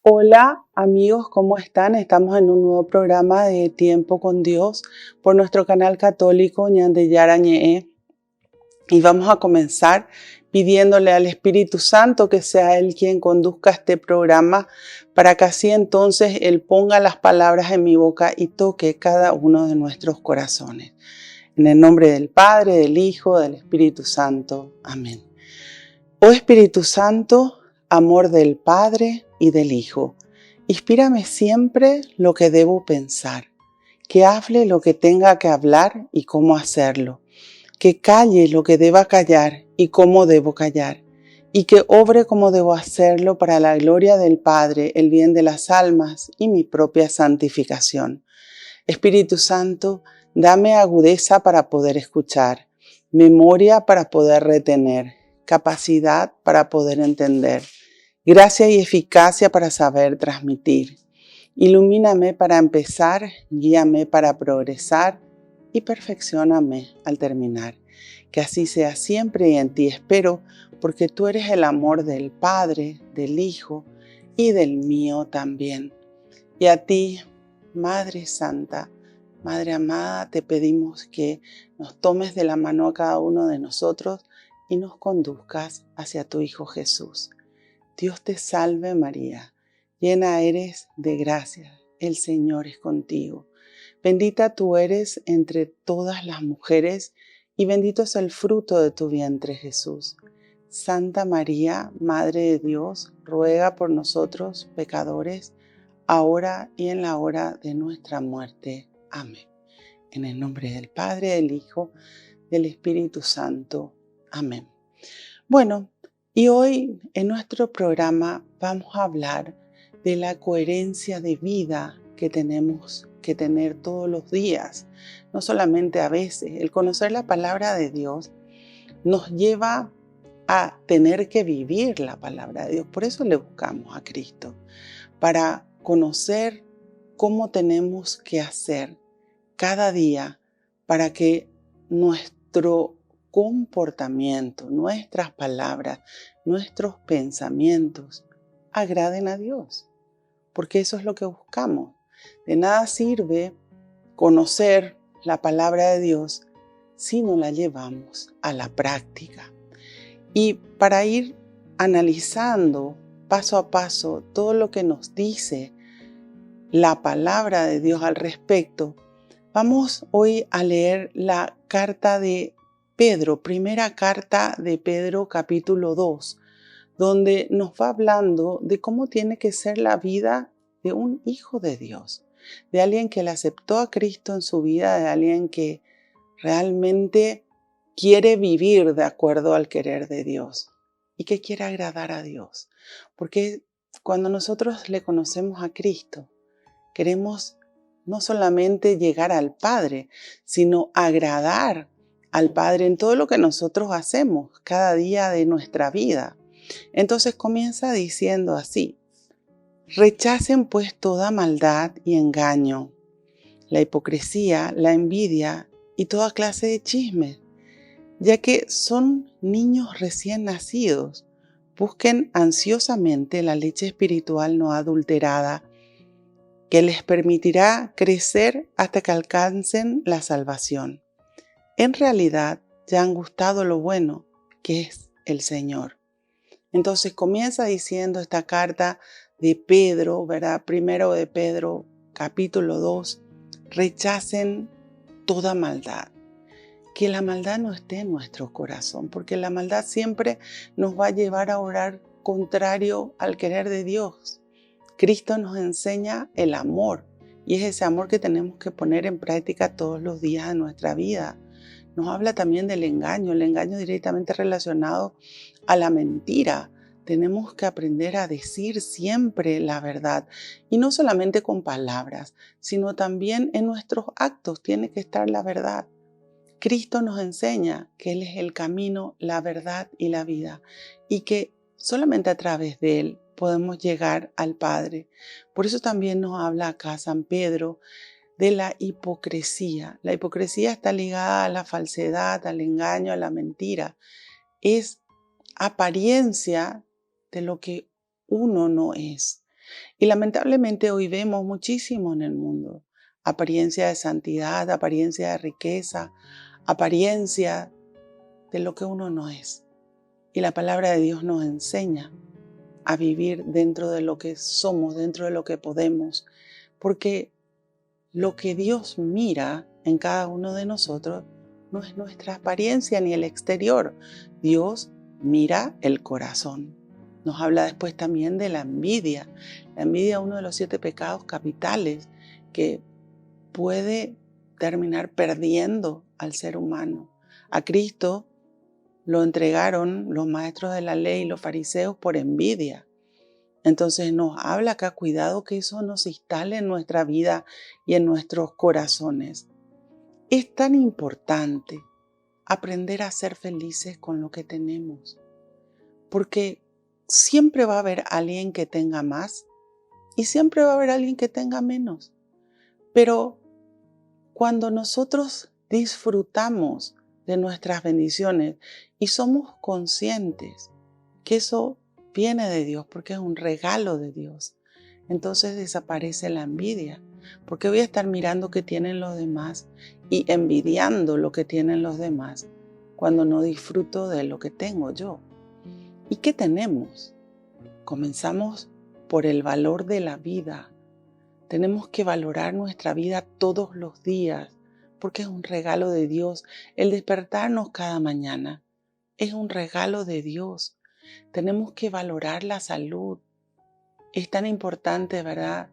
Hola amigos, ¿cómo están? Estamos en un nuevo programa de Tiempo con Dios por nuestro canal católico Ñandeyara Ñe'e. Y vamos a comenzar pidiéndole al Espíritu Santo que sea Él quien conduzca este programa para que así entonces Él ponga las palabras en mi boca y toque cada uno de nuestros corazones. En el nombre del Padre, del Hijo, del Espíritu Santo. Amén. Oh Espíritu Santo, amor del Padre y del Hijo, inspírame siempre lo que debo pensar, que hable lo que tenga que hablar y cómo hacerlo, que calle lo que deba callar y cómo debo callar, y que obre como debo hacerlo para la gloria del Padre, el bien de las almas y mi propia santificación. Espíritu Santo, dame agudeza para poder escuchar, memoria para poder retener, capacidad para poder entender, gracia y eficacia para saber transmitir. Ilumíname para empezar, guíame para progresar y perfeccióname al terminar. Que así sea siempre y en ti espero, porque tú eres el amor del Padre, del Hijo y del mío también. Y a ti, Madre Santa, Madre amada, te pedimos que nos tomes de la mano a cada uno de nosotros y nos conduzcas hacia tu Hijo Jesús. Dios te salve María, llena eres de gracia, el Señor es contigo. Bendita tú eres entre todas las mujeres y bendito es el fruto de tu vientre Jesús. Santa María, Madre de Dios, ruega por nosotros pecadores, ahora y en la hora de nuestra muerte. Amén. En el nombre del Padre, del Hijo, del Espíritu Santo. Amén. Bueno, y hoy en nuestro programa vamos a hablar de la coherencia de vida que tenemos que tener todos los días, no solamente a veces. El conocer la palabra de Dios nos lleva a tener que vivir la palabra de Dios. Por eso le buscamos a Cristo, para conocer cómo tenemos que hacer cada día para que nuestro comportamiento, nuestras palabras, nuestros pensamientos agraden a Dios, porque eso es lo que buscamos. De nada sirve conocer la palabra de Dios si no la llevamos a la práctica. Y para ir analizando paso a paso todo lo que nos dice la palabra de Dios al respecto, vamos hoy a leer la carta de Pedro, primera carta de Pedro capítulo 2, donde nos va hablando de cómo tiene que ser la vida de un hijo de Dios, de alguien que le aceptó a Cristo en su vida, de alguien que realmente quiere vivir de acuerdo al querer de Dios y que quiere agradar a Dios. Porque cuando nosotros le conocemos a Cristo, queremos no solamente llegar al Padre, sino agradar al Padre en todo lo que nosotros hacemos cada día de nuestra vida. Entonces comienza diciendo así: rechacen pues toda maldad y engaño, la hipocresía, la envidia y toda clase de chismes, ya que son niños recién nacidos. Busquen ansiosamente la leche espiritual no adulterada, que les permitirá crecer hasta que alcancen la salvación. En realidad ya han gustado lo bueno, que es el Señor. Entonces comienza diciendo esta carta de Pedro, ¿verdad? Primero de Pedro, capítulo 2, rechacen toda maldad. Que la maldad no esté en nuestro corazón, porque la maldad siempre nos va a llevar a orar contrario al querer de Dios. Cristo nos enseña el amor y es ese amor que tenemos que poner en práctica todos los días de nuestra vida. Nos habla también del engaño, el engaño directamente relacionado a la mentira. Tenemos que aprender a decir siempre la verdad y no solamente con palabras, sino también en nuestros actos tiene que estar la verdad. Cristo nos enseña que Él es el camino, la verdad y la vida y que solamente a través de Él podemos llegar al Padre. Por eso también nos habla acá San Pedro de la hipocresía. La hipocresía está ligada a la falsedad, al engaño, a la mentira. Es apariencia de lo que uno no es. Y lamentablemente hoy vemos muchísimo en el mundo. Apariencia de santidad, apariencia de riqueza, apariencia de lo que uno no es. Y la palabra de Dios nos enseña a vivir dentro de lo que somos, dentro de lo que podemos, porque lo que Dios mira en cada uno de nosotros no es nuestra apariencia ni el exterior. Dios mira el corazón. Nos habla después también de la envidia. La envidia es uno de los 7 pecados capitales que puede terminar perdiendo al ser humano. A Cristo lo entregaron los maestros de la ley y los fariseos por envidia. Entonces nos habla acá, cuidado que eso no se instale en nuestra vida y en nuestros corazones. Es tan importante aprender a ser felices con lo que tenemos, porque siempre va a haber alguien que tenga más y siempre va a haber alguien que tenga menos. Pero cuando nosotros disfrutamos de nuestras bendiciones y somos conscientes que eso viene de Dios porque es un regalo de Dios, entonces desaparece la envidia. Porque voy a estar mirando qué tienen los demás y envidiando lo que tienen los demás cuando no disfruto de lo que tengo yo. ¿Y qué tenemos? Comenzamos por el valor de la vida. Tenemos que valorar nuestra vida todos los días porque es un regalo de Dios. El despertarnos cada mañana es un regalo de Dios. Tenemos que valorar la salud. Es tan importante, ¿verdad?,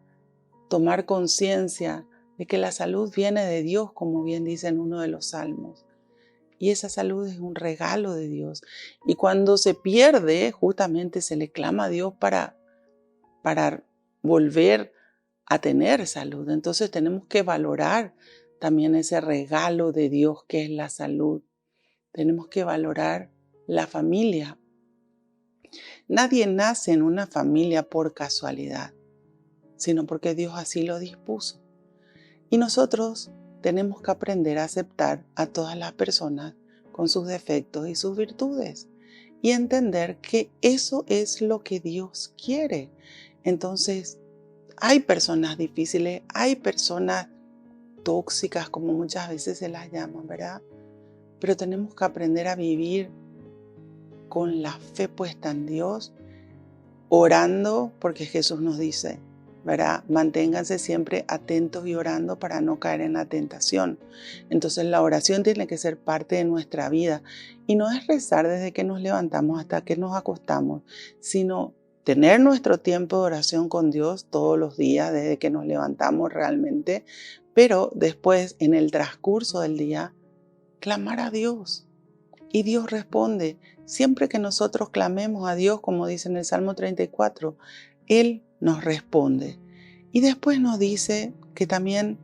tomar conciencia de que la salud viene de Dios, como bien dice en uno de los salmos. Y esa salud es un regalo de Dios. Y cuando se pierde, justamente se le clama a Dios para volver a tener salud. Entonces tenemos que valorar también ese regalo de Dios que es la salud. Tenemos que valorar la familia. Nadie nace en una familia por casualidad, sino porque Dios así lo dispuso. Y nosotros tenemos que aprender a aceptar a todas las personas con sus defectos y sus virtudes y entender que eso es lo que Dios quiere. Entonces, hay personas difíciles, hay personas tóxicas, como muchas veces se las llaman, ¿verdad? Pero tenemos que aprender a vivir con la fe puesta en Dios, orando, porque Jesús nos dice, ¿verdad? Manténganse siempre atentos y orando para no caer en la tentación. Entonces la oración tiene que ser parte de nuestra vida y no es rezar desde que nos levantamos hasta que nos acostamos, sino tener nuestro tiempo de oración con Dios todos los días desde que nos levantamos realmente, pero después en el transcurso del día clamar a Dios. Y Dios responde. Siempre que nosotros clamemos a Dios, como dice en el Salmo 34, Él nos responde. Y después nos dice que también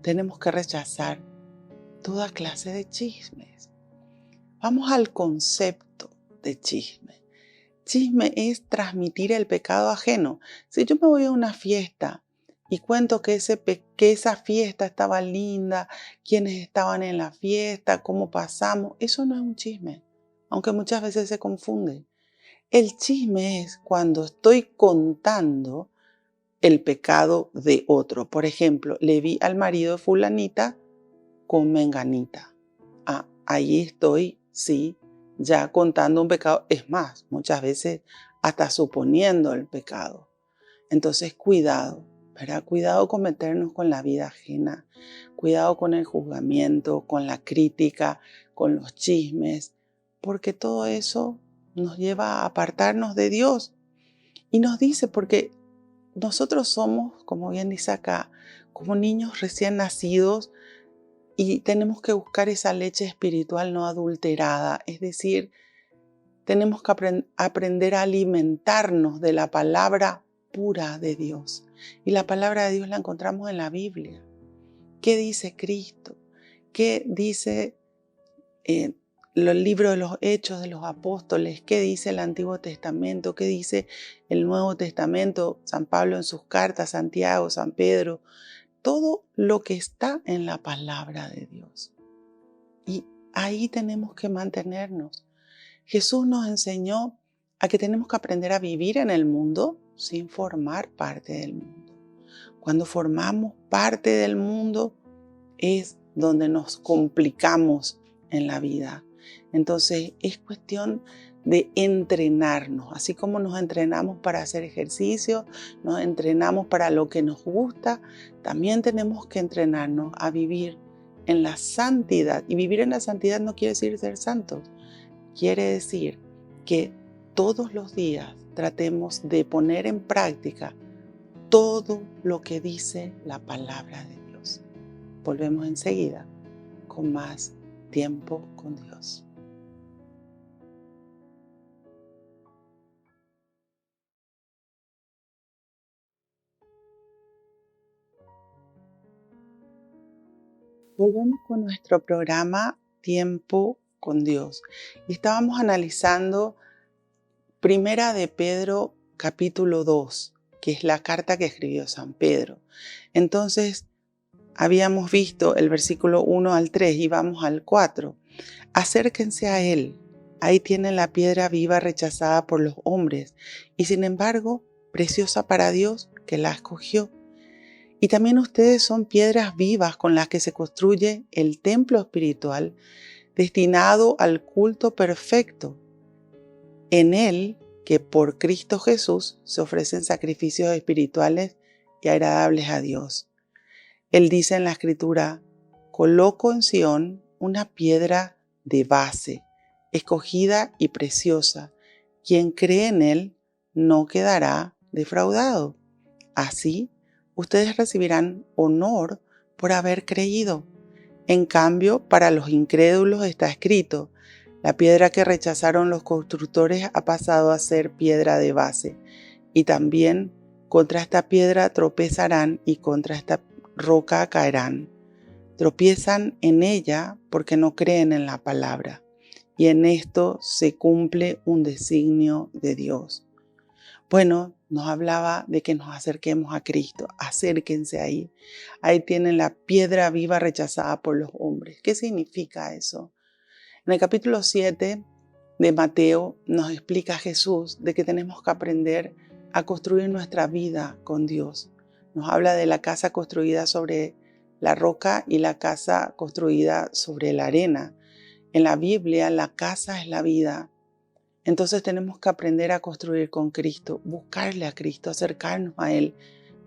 tenemos que rechazar toda clase de chismes. Vamos al concepto de chisme. Chisme es transmitir el pecado ajeno. Si yo me voy a una fiesta y cuento que esa fiesta estaba linda, quiénes estaban en la fiesta, cómo pasamos, eso no es un chisme, aunque muchas veces se confunde. El chisme es cuando estoy contando el pecado de otro. Por ejemplo, le vi al marido de fulanita con menganita. Ahí estoy, sí, ya contando un pecado. Es más, muchas veces hasta suponiendo el pecado. Entonces, cuidado, ¿verdad? Cuidado con meternos con la vida ajena. Cuidado con el juzgamiento, con la crítica, con los chismes, porque todo eso nos lleva a apartarnos de Dios. Y nos dice, porque nosotros somos, como bien dice acá, como niños recién nacidos, y tenemos que buscar esa leche espiritual no adulterada, es decir, tenemos que aprender a alimentarnos de la palabra pura de Dios. Y la palabra de Dios la encontramos en la Biblia. ¿Qué dice Cristo? ¿Qué dice los libros de los Hechos de los Apóstoles? ¿Qué dice el Antiguo Testamento? ¿Qué dice el Nuevo Testamento? San Pablo en sus cartas, Santiago, San Pedro. Todo lo que está en la palabra de Dios. Y ahí tenemos que mantenernos. Jesús nos enseñó a que tenemos que aprender a vivir en el mundo, sin formar parte del mundo. Cuando formamos parte del mundo es donde nos complicamos en la vida. Entonces es cuestión de entrenarnos, así como nos entrenamos para hacer ejercicio, nos entrenamos para lo que nos gusta, también tenemos que entrenarnos a vivir en la santidad. Y vivir en la santidad no quiere decir ser santos, quiere decir que todos los días tratemos de poner en práctica todo lo que dice la palabra de Dios. Volvemos enseguida con más tiempo con Dios. Volvemos con nuestro programa Tiempo con Dios. Y estábamos analizando Primera de Pedro capítulo 2, que es la carta que escribió San Pedro. Entonces, habíamos visto el versículo 1 al 3 y vamos al 4. Acérquense a Él. Ahí tienen la piedra viva rechazada por los hombres y sin embargo preciosa para Dios que la escogió. Y también ustedes son piedras vivas con las que se construye el templo espiritual destinado al culto perfecto. En Él, que por Cristo Jesús se ofrecen sacrificios espirituales y agradables a Dios. Él dice en la Escritura, coloco en Sión una piedra de base, escogida y preciosa. Quien cree en Él no quedará defraudado. Así, ustedes recibirán honor por haber creído. En cambio, para los incrédulos está escrito, la piedra que rechazaron los constructores ha pasado a ser piedra de base. Y también contra esta piedra tropezarán y contra esta roca caerán. Tropiezan en ella porque no creen en la palabra. Y en esto se cumple un designio de Dios. Bueno, nos hablaba de que nos acerquemos a Cristo. Acérquense ahí. Ahí tienen la piedra viva rechazada por los hombres. ¿Qué significa eso? En el capítulo 7 de Mateo nos explica Jesús de que tenemos que aprender a construir nuestra vida con Dios. Nos habla de la casa construida sobre la roca y la casa construida sobre la arena. En la Biblia, la casa es la vida. Entonces tenemos que aprender a construir con Cristo, buscarle a Cristo, acercarnos a Él,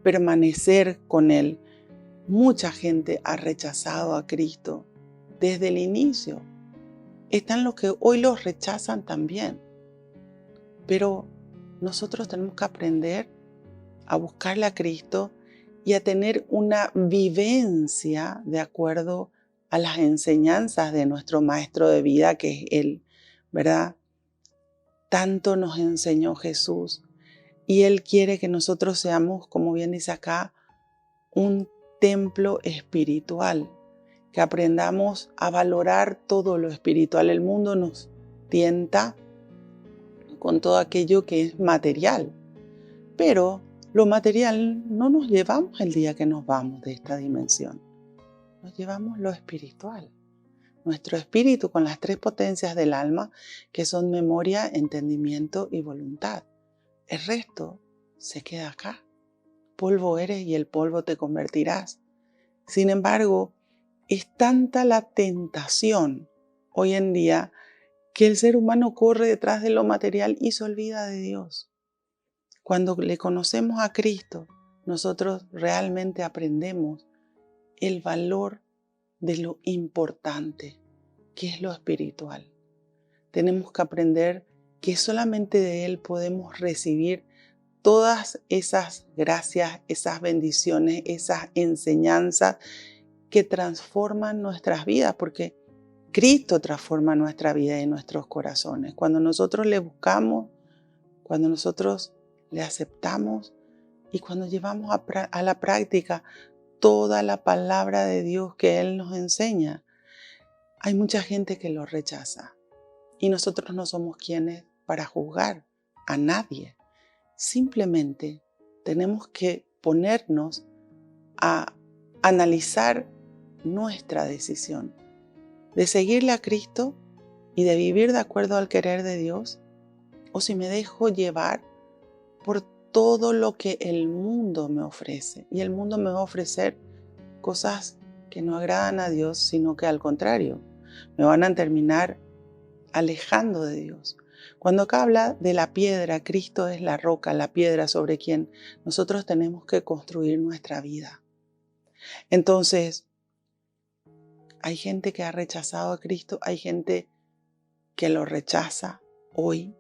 permanecer con Él. Mucha gente ha rechazado a Cristo desde el inicio. Están los que hoy los rechazan también. Pero nosotros tenemos que aprender a buscarle a Cristo y a tener una vivencia de acuerdo a las enseñanzas de nuestro maestro de vida, que es Él, ¿verdad? Tanto nos enseñó Jesús y Él quiere que nosotros seamos, como bien dice acá, un templo espiritual, que aprendamos a valorar todo lo espiritual. El mundo nos tienta con todo aquello que es material, pero lo material no nos llevamos el día que nos vamos de esta dimensión, nos llevamos lo espiritual. Nuestro espíritu con las tres potencias del alma, que son memoria, entendimiento y voluntad. El resto se queda acá. Polvo eres y el polvo te convertirás. Sin embargo, es tanta la tentación hoy en día que el ser humano corre detrás de lo material y se olvida de Dios. Cuando le conocemos a Cristo, nosotros realmente aprendemos el valor de lo importante, que es lo espiritual. Tenemos que aprender que solamente de Él podemos recibir todas esas gracias, esas bendiciones, esas enseñanzas que transforman nuestras vidas, porque Cristo transforma nuestra vida y nuestros corazones. Cuando nosotros le buscamos, cuando nosotros le aceptamos y cuando llevamos a la práctica toda la palabra de Dios que Él nos enseña, hay mucha gente que lo rechaza y nosotros no somos quienes para juzgar a nadie. Simplemente tenemos que ponernos a analizar nuestra decisión de seguirle a Cristo y de vivir de acuerdo al querer de Dios, o si me dejo llevar por todo lo que el mundo me ofrece. Y el mundo me va a ofrecer cosas que no agradan a Dios, sino que al contrario, me van a terminar alejando de Dios. Cuando acá habla de la piedra, Cristo es la roca, la piedra sobre quien nosotros tenemos que construir nuestra vida. Entonces, hay gente que ha rechazado a Cristo, hay gente que lo rechaza hoy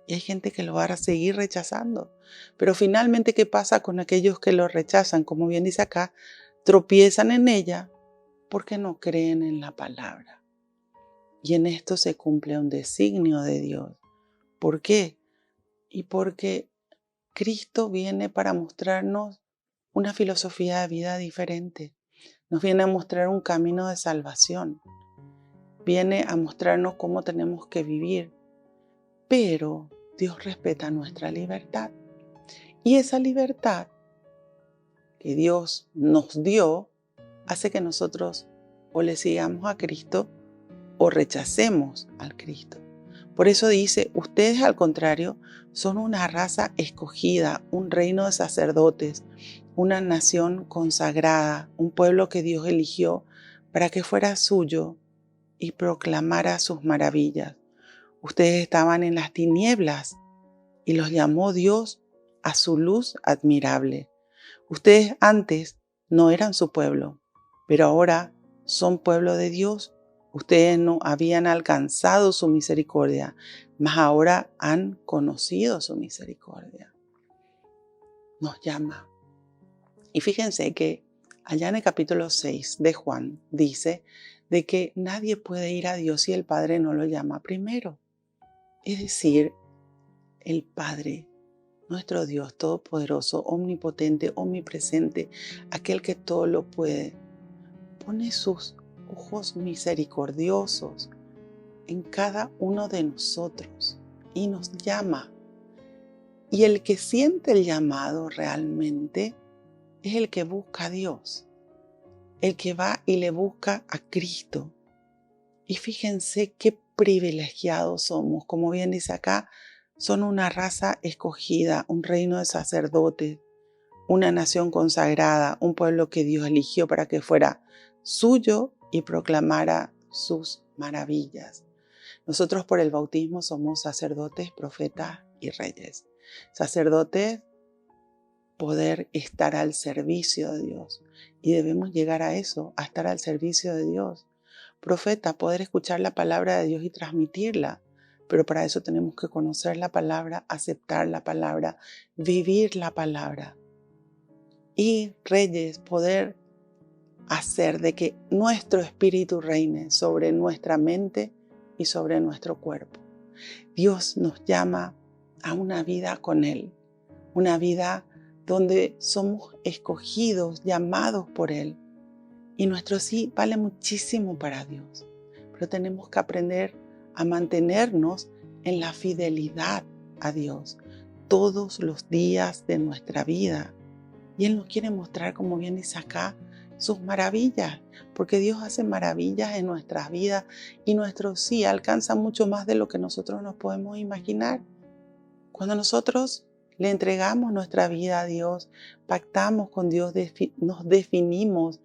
y hay gente que lo va a seguir rechazando. Pero finalmente, ¿qué pasa con aquellos que lo rechazan? Como bien dice acá, tropiezan en ella porque no creen en la palabra. Y en esto se cumple un designio de Dios. ¿Por qué? Y porque Cristo viene para mostrarnos una filosofía de vida diferente. Nos viene a mostrar un camino de salvación. Viene a mostrarnos cómo tenemos que vivir. Pero Dios respeta nuestra libertad. Y esa libertad que Dios nos dio hace que nosotros o le sigamos a Cristo o rechacemos al Cristo. Por eso dice, ustedes al contrario son una raza escogida, un reino de sacerdotes, una nación consagrada, un pueblo que Dios eligió para que fuera suyo y proclamara sus maravillas. Ustedes estaban en las tinieblas y los llamó Dios a su luz admirable. Ustedes antes no eran su pueblo, pero ahora son pueblo de Dios. Ustedes no habían alcanzado su misericordia, mas ahora han conocido su misericordia. Nos llama. Y fíjense que allá en el capítulo 6 de Juan dice de que nadie puede ir a Dios si el Padre no lo llama primero. Es decir, el Padre, nuestro Dios todopoderoso, omnipotente, omnipresente, aquel que todo lo puede, pone sus ojos misericordiosos en cada uno de nosotros y nos llama. Y el que siente el llamado realmente es el que busca a Dios, el que va y le busca a Cristo. Y fíjense qué privilegiados somos, como bien dice acá, son una raza escogida, un reino de sacerdotes, una nación consagrada, un pueblo que Dios eligió para que fuera suyo y proclamara sus maravillas. Nosotros por el bautismo somos sacerdotes, profetas y reyes. Sacerdotes, poder estar al servicio de Dios. Y debemos llegar a eso, a estar al servicio de Dios. Profeta, poder escuchar la palabra de Dios y transmitirla. Pero para eso tenemos que conocer la palabra, aceptar la palabra, vivir la palabra. Y reyes, poder hacer de que nuestro espíritu reine sobre nuestra mente y sobre nuestro cuerpo. Dios nos llama a una vida con Él, una vida donde somos escogidos, llamados por Él. Y nuestro sí vale muchísimo para Dios, pero tenemos que aprender a mantenernos en la fidelidad a Dios todos los días de nuestra vida. Y Él nos quiere mostrar, como bien dice acá, sus maravillas, porque Dios hace maravillas en nuestras vidas y nuestro sí alcanza mucho más de lo que nosotros nos podemos imaginar. Cuando nosotros le entregamos nuestra vida a Dios, pactamos con Dios, nos definimos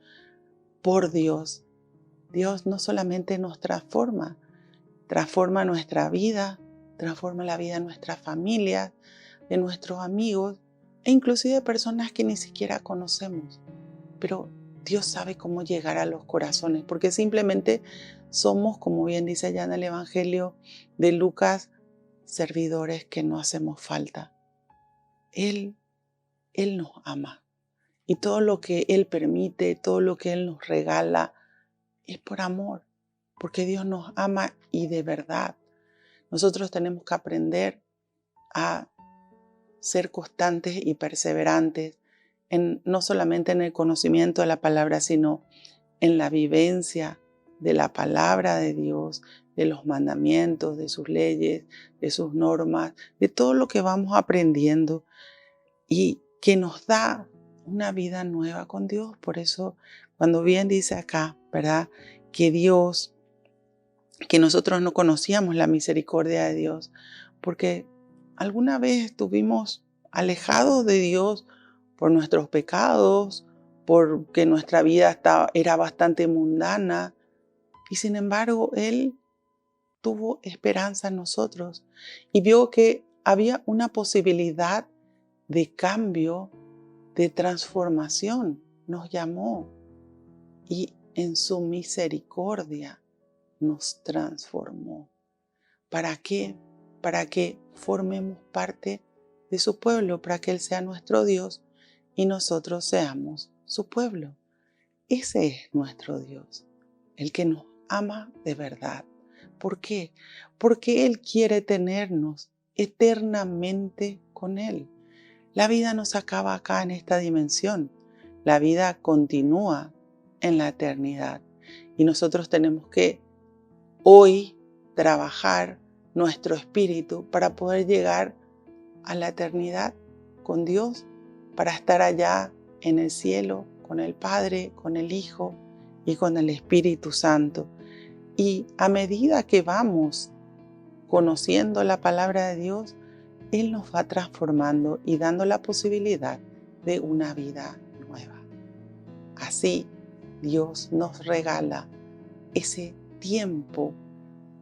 por Dios. Dios no solamente nos transforma nuestra vida, transforma la vida de nuestra familia, de nuestros amigos e inclusive de personas que ni siquiera conocemos. Pero Dios sabe cómo llegar a los corazones, porque simplemente somos, como bien dice allá en el Evangelio de Lucas, servidores que no hacemos falta. Él nos ama. Y todo lo que Él permite, todo lo que Él nos regala, es por amor, porque Dios nos ama y de verdad. Nosotros tenemos que aprender a ser constantes y perseverantes, no solamente en el conocimiento de la palabra, sino en la vivencia de la palabra de Dios, de los mandamientos, de sus leyes, de sus normas, de todo lo que vamos aprendiendo y que nos da una vida nueva con Dios. Por eso, cuando bien dice acá, ¿verdad? Que nosotros no conocíamos la misericordia de Dios, porque alguna vez estuvimos alejados de Dios por nuestros pecados, porque nuestra vida era bastante mundana, y sin embargo Él tuvo esperanza en nosotros y vio que había una posibilidad de cambio, de transformación. Nos llamó y en su misericordia nos transformó. ¿Para qué? Para que formemos parte de su pueblo, para que Él sea nuestro Dios y nosotros seamos su pueblo. Ese es nuestro Dios, el que nos ama de verdad. ¿Por qué? Porque Él quiere tenernos eternamente con Él. La vida no se acaba acá en esta dimensión. La vida continúa en la eternidad. Y nosotros tenemos que hoy trabajar nuestro espíritu para poder llegar a la eternidad con Dios, para estar allá en el cielo con el Padre, con el Hijo y con el Espíritu Santo. Y a medida que vamos conociendo la palabra de Dios, Él nos va transformando y dando la posibilidad de una vida nueva. Así, Dios nos regala ese tiempo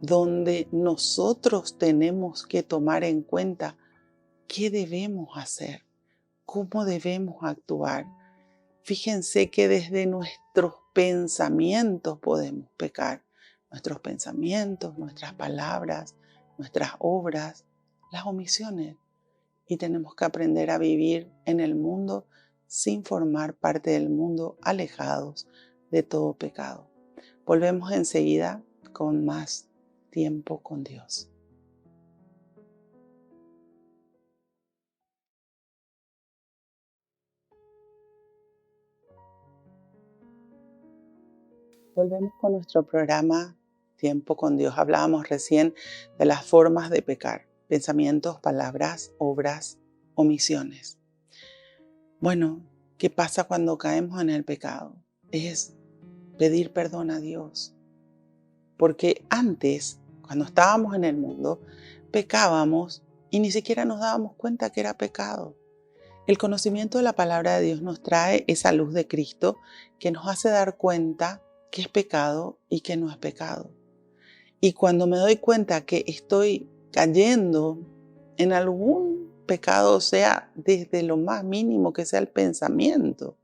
donde nosotros tenemos que tomar en cuenta qué debemos hacer, cómo debemos actuar. Fíjense que desde nuestros pensamientos podemos pecar. Nuestros pensamientos, nuestras palabras, nuestras obras, las omisiones. Y tenemos que aprender a vivir en el mundo sin formar parte del mundo, alejados de todo pecado. Volvemos enseguida con más tiempo con Dios. Volvemos con nuestro programa Tiempo con Dios. Hablábamos recién de las formas de pecar: pensamientos, palabras, obras, omisiones. Bueno, ¿qué pasa cuando caemos en el pecado? Es pedir perdón a Dios. Porque antes, cuando estábamos en el mundo, pecábamos y ni siquiera nos dábamos cuenta que era pecado. El conocimiento de la palabra de Dios nos trae esa luz de Cristo que nos hace dar cuenta que es pecado y que no es pecado. Y cuando me doy cuenta que estoy cayendo en algún pecado, sea desde lo más mínimo que sea el pensamiento,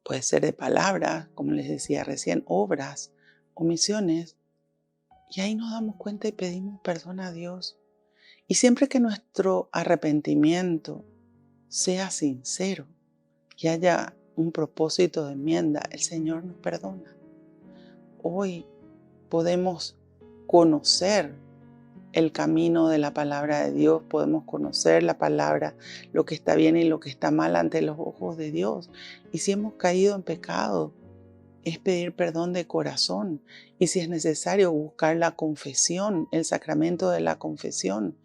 puede ser de palabras, como les decía recién, obras, omisiones, y ahí nos damos cuenta y pedimos perdón a Dios. Y siempre que nuestro arrepentimiento sea sincero y haya un propósito de enmienda, el Señor nos perdona. Hoy podemos conocer el camino de la palabra de Dios, podemos conocer la palabra, lo que está bien y lo que está mal ante los ojos de Dios. Y si hemos caído en pecado, es pedir perdón de corazón. Y si es necesario, buscar la confesión, el sacramento de la confesión.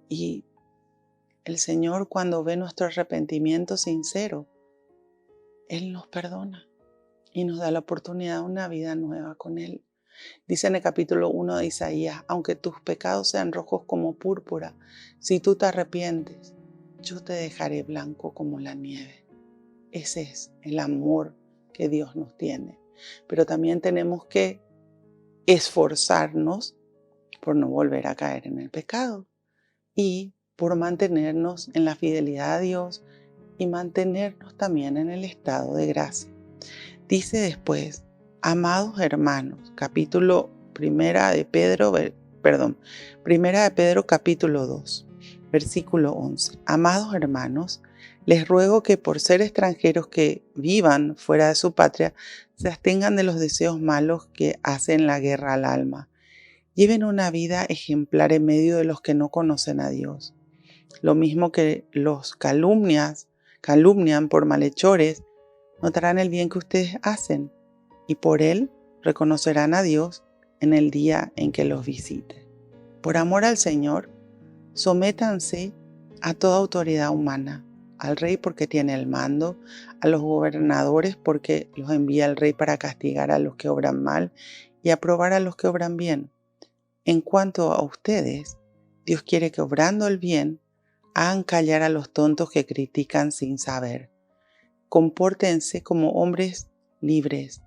Y el Señor, cuando ve nuestro arrepentimiento sincero, Él nos perdona y nos da la oportunidad de una vida nueva con Él. Dice en el capítulo 1 de Isaías: aunque tus pecados sean rojos como púrpura, si tú te arrepientes, yo te dejaré blanco como la nieve. Ese es el amor que Dios nos tiene. Pero también tenemos que esforzarnos por no volver a caer en el pecado y por mantenernos en la fidelidad a Dios y mantenernos también en el estado de gracia. Dice después: amados hermanos, primera de Pedro capítulo 2, versículo 11. Amados hermanos, les ruego que por ser extranjeros que vivan fuera de su patria, se abstengan de los deseos malos que hacen la guerra al alma. Lleven una vida ejemplar en medio de los que no conocen a Dios. Lo mismo que los calumnian por malhechores, notarán el bien que ustedes hacen y por él reconocerán a Dios en el día en que los visite. Por amor al Señor, sométanse a toda autoridad humana, al rey porque tiene el mando, a los gobernadores porque los envía el rey para castigar a los que obran mal y aprobar a los que obran bien. En cuanto a ustedes, Dios quiere que obrando el bien Hagan callar a los tontos que critican sin saber. Compórtense como hombres libres,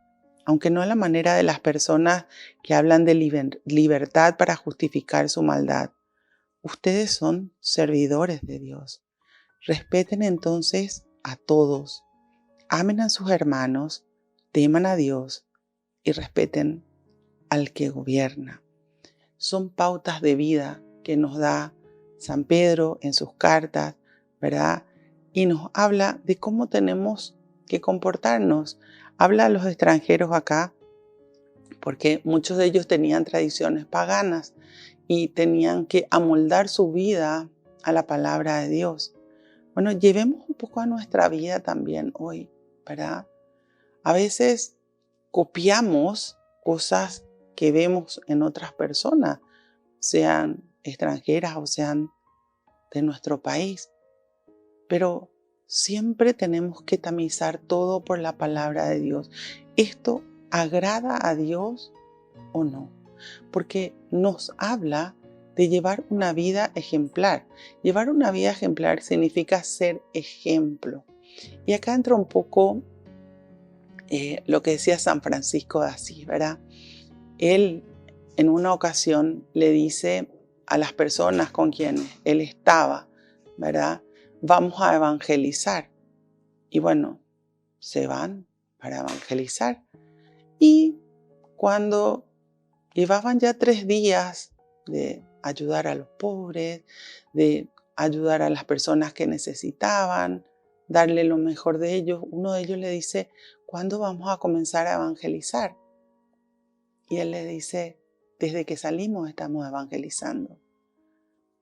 aunque no a la manera de las personas que hablan de libertad para justificar su maldad. Ustedes son servidores de Dios. Respeten entonces a todos. Amen a sus hermanos, teman a Dios y respeten al que gobierna. Son pautas de vida que nos da San Pedro en sus cartas, ¿verdad? Y nos habla de cómo tenemos que comportarnos. Habla a los extranjeros acá, porque muchos de ellos tenían tradiciones paganas y tenían que amoldar su vida a la palabra de Dios. Bueno, llevemos un poco a nuestra vida también hoy, ¿verdad? A veces copiamos cosas que vemos en otras personas, sean extranjeras o sean de nuestro país. Pero siempre tenemos que tamizar todo por la palabra de Dios. ¿Esto agrada a Dios o no? Porque nos habla de llevar una vida ejemplar. Llevar una vida ejemplar significa ser ejemplo. Y acá entra un poco lo que decía San Francisco de Asís, ¿verdad? Él en una ocasión le dice a las personas con quienes él estaba, ¿verdad? Vamos a evangelizar. Y bueno, se van para evangelizar. Y cuando llevaban ya 3 días de ayudar a los pobres, de ayudar a las personas que necesitaban, darle lo mejor de ellos, uno de ellos le dice, ¿cuándo vamos a comenzar a evangelizar? Y él le dice, desde que salimos estamos evangelizando.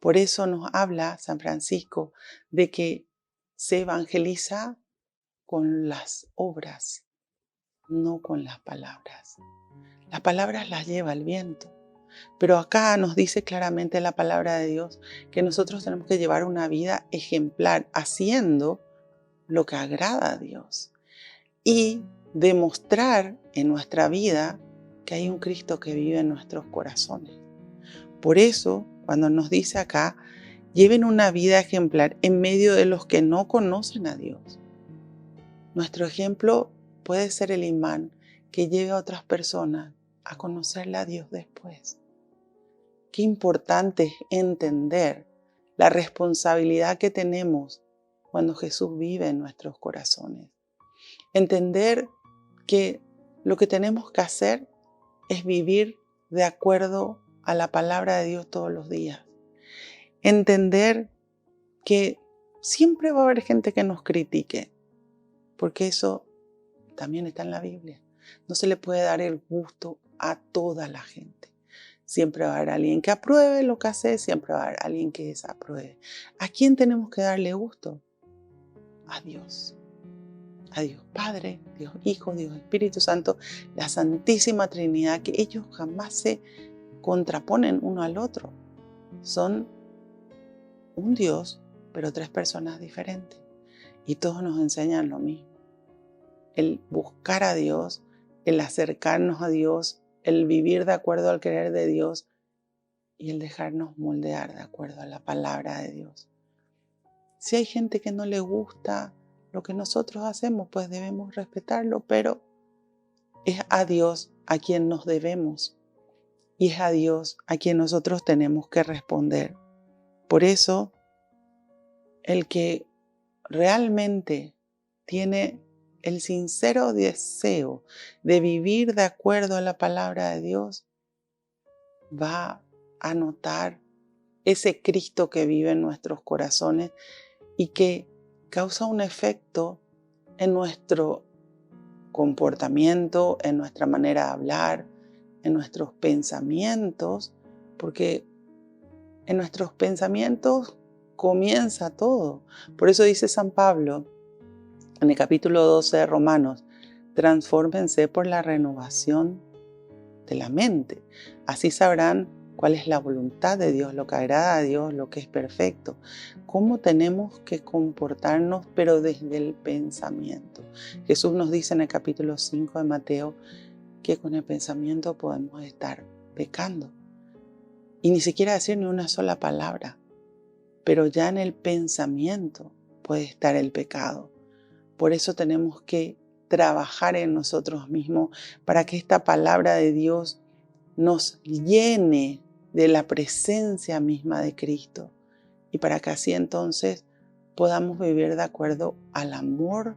Por eso nos habla San Francisco de que se evangeliza con las obras, no con las palabras. Las palabras las lleva el viento. Pero acá nos dice claramente la palabra de Dios que nosotros tenemos que llevar una vida ejemplar, haciendo lo que agrada a Dios. Y demostrar en nuestra vida que hay un Cristo que vive en nuestros corazones. Por eso, cuando nos dice acá, lleven una vida ejemplar en medio de los que no conocen a Dios. Nuestro ejemplo puede ser el imán que lleve a otras personas a conocerle a Dios después. Qué importante es entender la responsabilidad que tenemos cuando Jesús vive en nuestros corazones. Entender que lo que tenemos que hacer es vivir de acuerdo a la palabra de Dios todos los días. Entender que siempre va a haber gente que nos critique, porque eso también está en la Biblia. No se le puede dar el gusto a toda la gente. Siempre va a haber alguien que apruebe lo que hace, siempre va a haber alguien que desapruebe. ¿A quién tenemos que darle gusto? A Dios. A Dios Padre, Dios Hijo, Dios Espíritu Santo, la Santísima Trinidad, que ellos jamás se contraponen uno al otro. Son un Dios, pero 3 personas diferentes. Y todos nos enseñan lo mismo. El buscar a Dios, el acercarnos a Dios, el vivir de acuerdo al querer de Dios y el dejarnos moldear de acuerdo a la palabra de Dios. Si hay gente que no le gusta lo que nosotros hacemos, pues debemos respetarlo, pero es a Dios a quien nos debemos y es a Dios a quien nosotros tenemos que responder. Por eso, el que realmente tiene el sincero deseo de vivir de acuerdo a la palabra de Dios, va a notar ese Cristo que vive en nuestros corazones y que causa un efecto en nuestro comportamiento, en nuestra manera de hablar, en nuestros pensamientos, porque en nuestros pensamientos comienza todo. Por eso dice San Pablo en el capítulo 12 de Romanos, transfórmense por la renovación de la mente. Así sabrán cuál es la voluntad de Dios, lo que agrada a Dios, lo que es perfecto. Cómo tenemos que comportarnos, pero desde el pensamiento. Jesús nos dice en el capítulo 5 de Mateo que con el pensamiento podemos estar pecando. Y ni siquiera decir ni una sola palabra. pero ya en el pensamiento puede estar el pecado. Por eso tenemos que trabajar en nosotros mismos para que esta palabra de Dios nos llene de la presencia misma de Cristo y para que así entonces podamos vivir de acuerdo al amor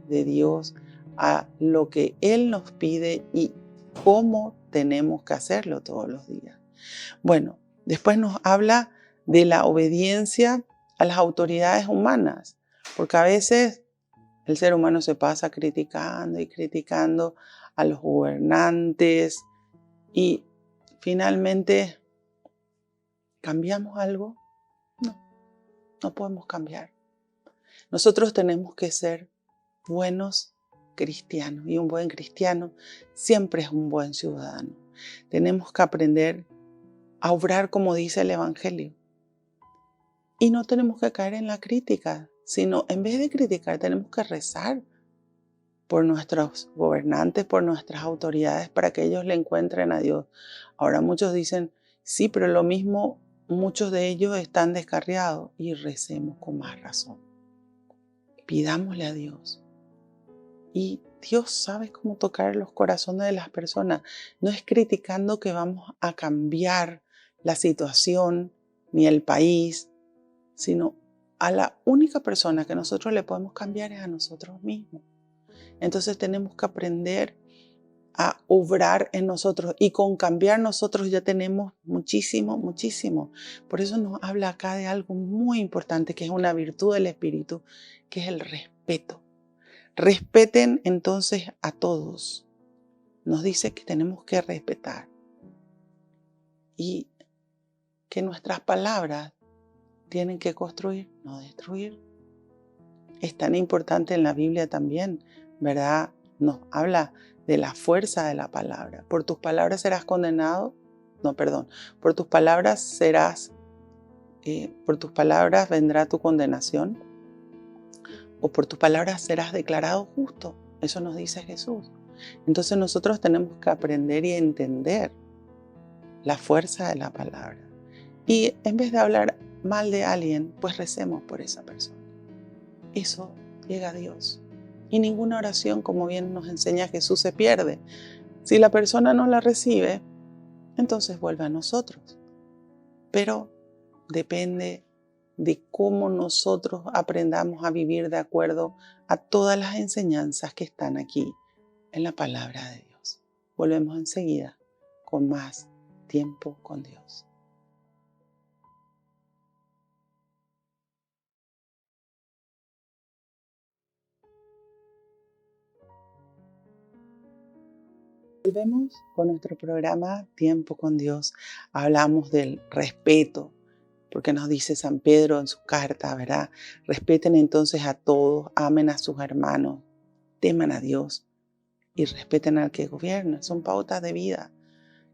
de Dios, a lo que Él nos pide y cómo tenemos que hacerlo todos los días. Bueno, después nos habla de la obediencia a las autoridades humanas, porque a veces el ser humano se pasa criticando y criticando a los gobernantes y finalmente, ¿cambiamos algo? No, no podemos cambiar. Nosotros tenemos que ser buenos cristianos y un buen cristiano siempre es un buen ciudadano. Tenemos que aprender a obrar como dice el Evangelio. Y no tenemos que caer en la crítica, sino en vez de criticar tenemos que rezar por nuestros gobernantes, por nuestras autoridades, para que ellos le encuentren a Dios. Ahora muchos dicen, sí, pero lo mismo, muchos de ellos están descarriados y recemos con más razón. Pidámosle a Dios. Y Dios sabe cómo tocar los corazones de las personas. No es criticando que vamos a cambiar la situación ni el país, sino a la única persona que nosotros le podemos cambiar es a nosotros mismos. Entonces tenemos que aprender a obrar en nosotros y con cambiar nosotros ya tenemos muchísimo, muchísimo. Por eso nos habla acá de algo muy importante que es una virtud del Espíritu, que es el respeto. Respeten entonces a todos. Nos dice que tenemos que respetar y que nuestras palabras tienen que construir, no destruir. Es tan importante en la Biblia también, ¿verdad? Nos habla de la fuerza de la palabra. Por tus palabras serás condenado. No, perdón. Por tus palabras por tus palabras vendrá tu condenación. O por tus palabras serás declarado justo. Eso nos dice Jesús. Entonces nosotros tenemos que aprender y entender la fuerza de la palabra. Y en vez de hablar mal de alguien, pues recemos por esa persona. Eso llega a Dios. Y ninguna oración, como bien nos enseña Jesús, se pierde. Si la persona no la recibe, entonces vuelve a nosotros. Pero depende de cómo nosotros aprendamos a vivir de acuerdo a todas las enseñanzas que están aquí en la palabra de Dios. Volvemos enseguida con más tiempo con Dios. Volvemos con nuestro programa Tiempo con Dios. Hablamos del respeto, porque nos dice San Pedro en su carta, ¿verdad? Respeten entonces a todos, amen a sus hermanos, teman a Dios y respeten al que gobierna. Son pautas de vida.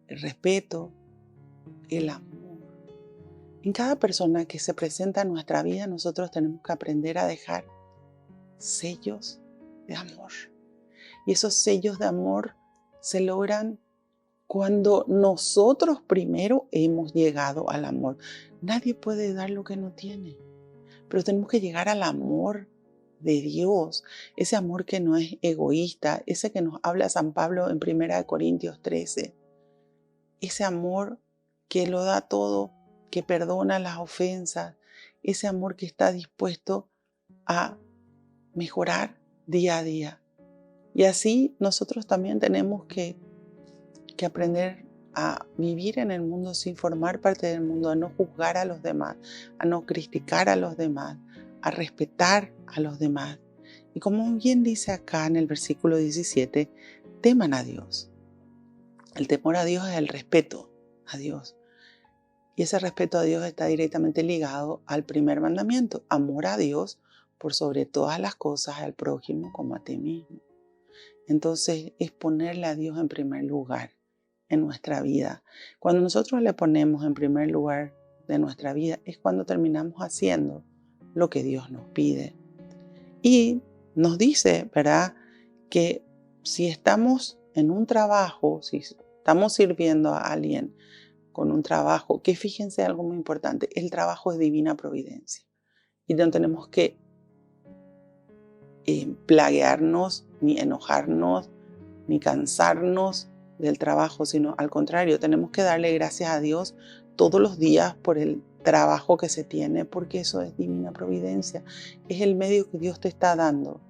El respeto, el amor. En cada persona que se presenta en nuestra vida, nosotros tenemos que aprender a dejar sellos de amor. Y esos sellos de amor se logran cuando nosotros primero hemos llegado al amor. Nadie puede dar lo que no tiene, pero tenemos que llegar al amor de Dios, ese amor que no es egoísta, ese que nos habla San Pablo en 1 Corintios 13, ese amor que lo da todo, que perdona las ofensas, ese amor que está dispuesto a mejorar día a día. Y así nosotros también tenemos que aprender a vivir en el mundo sin formar parte del mundo, a no juzgar a los demás, a no criticar a los demás, a respetar a los demás. Y como bien dice acá en el versículo 17, teman a Dios. El temor a Dios es el respeto a Dios. Y ese respeto a Dios está directamente ligado al primer mandamiento, amor a Dios por sobre todas las cosas, al prójimo como a ti mismo. Entonces es ponerle a Dios en primer lugar en nuestra vida. Cuando nosotros le ponemos en primer lugar de nuestra vida es cuando terminamos haciendo lo que Dios nos pide. Y nos dice, ¿verdad?, que si estamos en un trabajo, si estamos sirviendo a alguien con un trabajo, que fíjense algo muy importante, el trabajo es divina providencia. Y no tenemos que plaguearnos, ni enojarnos, ni cansarnos del trabajo, sino al contrario, tenemos que darle gracias a Dios todos los días por el trabajo que se tiene, porque eso es divina providencia. Es el medio que Dios te está dando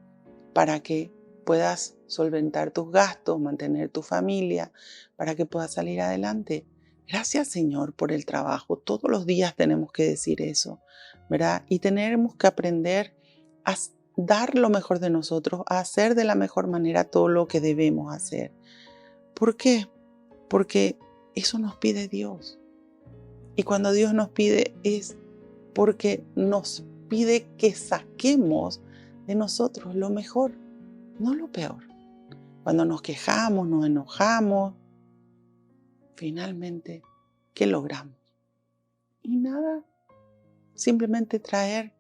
para que puedas solventar tus gastos, mantener tu familia, para que puedas salir adelante. Gracias, Señor, por el trabajo. Todos los días tenemos que decir eso, ¿verdad? Y tenemos que aprender a dar lo mejor de nosotros, a hacer de la mejor manera todo lo que debemos hacer. ¿Por qué? Porque eso nos pide Dios. Y cuando Dios nos pide es porque nos pide que saquemos de nosotros lo mejor, no lo peor. Cuando nos quejamos, nos enojamos, finalmente, ¿qué logramos? Y nada, simplemente traer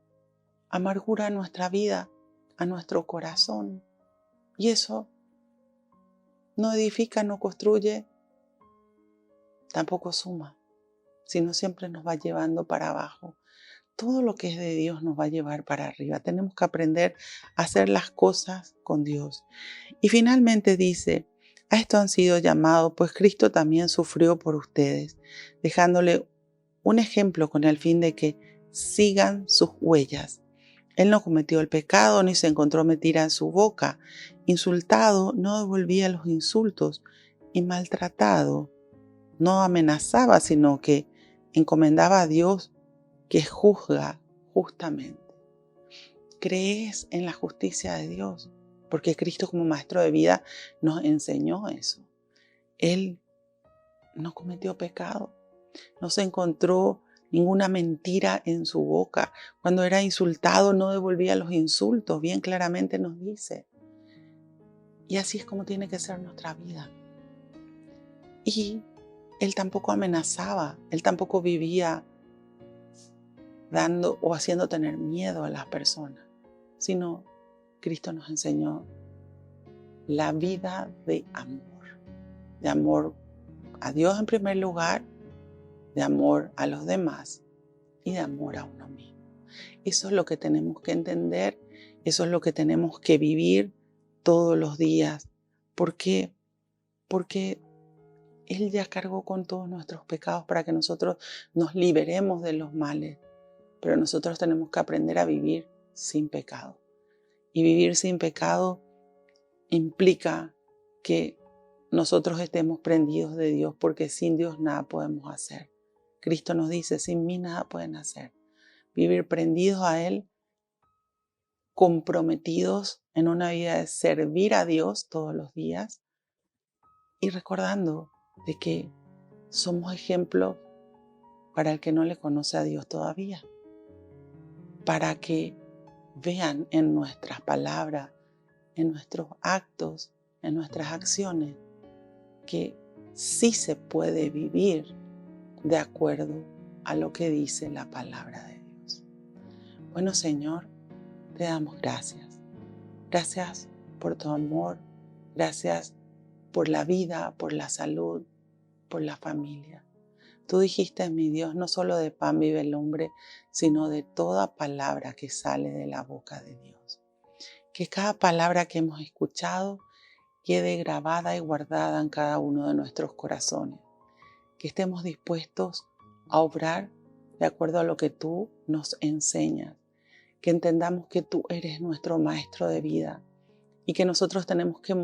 amargura a nuestra vida, a nuestro corazón. Y eso no edifica, no construye, tampoco suma, sino siempre nos va llevando para abajo. Todo lo que es de Dios nos va a llevar para arriba. Tenemos que aprender a hacer las cosas con Dios. Y finalmente dice, a esto han sido llamados, pues Cristo también sufrió por ustedes, dejándole un ejemplo con el fin de que sigan sus huellas. Él no cometió el pecado ni se encontró mentira en su boca. Insultado, no devolvía los insultos, y maltratado, no amenazaba, sino que encomendaba a Dios que juzga justamente. ¿Crees en la justicia de Dios? Porque Cristo, como maestro de vida, nos enseñó eso. Él no cometió pecado, no se encontró ninguna mentira en su boca. Cuando era insultado no devolvía los insultos, bien claramente nos dice. Y así es como tiene que ser nuestra vida. Y Él tampoco amenazaba, Él tampoco vivía dando o haciendo tener miedo a las personas, sino Cristo nos enseñó la vida de amor a Dios en primer lugar, de amor a los demás y de amor a uno mismo. Eso es lo que tenemos que entender, eso es lo que tenemos que vivir todos los días. ¿Por qué? Porque Él ya cargó con todos nuestros pecados para que nosotros nos liberemos de los males, pero nosotros tenemos que aprender a vivir sin pecado. Y vivir sin pecado implica que nosotros estemos prendidos de Dios, porque sin Dios nada podemos hacer. Cristo nos dice, sin mí nada pueden hacer. Vivir prendidos a Él, comprometidos en una vida de servir a Dios todos los días y recordando de que somos ejemplos para el que no le conoce a Dios todavía, para que vean en nuestras palabras, en nuestros actos, en nuestras acciones, que sí se puede vivir de acuerdo a lo que dice la palabra de Dios. Bueno, Señor, te damos gracias. Gracias por tu amor, gracias por la vida, por la salud, por la familia. Tú dijiste, mi Dios, no solo de pan vive el hombre, sino de toda palabra que sale de la boca de Dios. Que cada palabra que hemos escuchado quede grabada y guardada en cada uno de nuestros corazones. Que estemos dispuestos a obrar de acuerdo a lo que tú nos enseñas. Que entendamos que tú eres nuestro maestro de vida y que nosotros tenemos que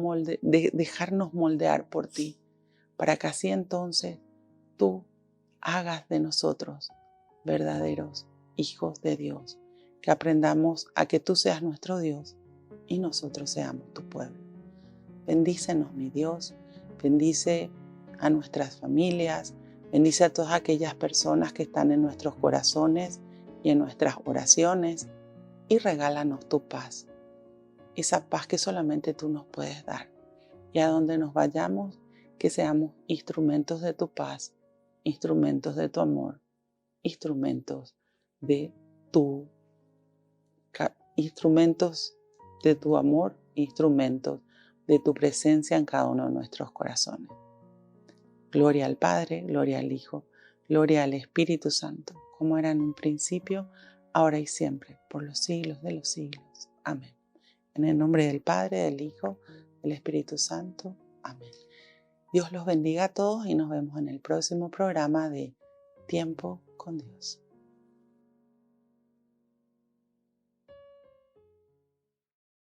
dejarnos moldear por ti, para que así entonces tú hagas de nosotros verdaderos hijos de Dios, que aprendamos a que tú seas nuestro Dios y nosotros seamos tu pueblo. Bendícenos, mi Dios, bendice a nuestras familias, bendice a todas aquellas personas que están en nuestros corazones y en nuestras oraciones y regálanos tu paz, esa paz que solamente tú nos puedes dar. Y a donde nos vayamos, que seamos instrumentos de tu paz, instrumentos de tu amor, instrumentos de tu amor, instrumentos de tu presencia en cada uno de nuestros corazones. Gloria al Padre, gloria al Hijo, Gloria al Espíritu Santo, como era en un principio, ahora y siempre, por los siglos de los siglos. Amén. En el nombre del Padre, del Hijo, del Espíritu Santo. Amén. Dios los bendiga a todos y nos vemos en el próximo programa de Tiempo con Dios.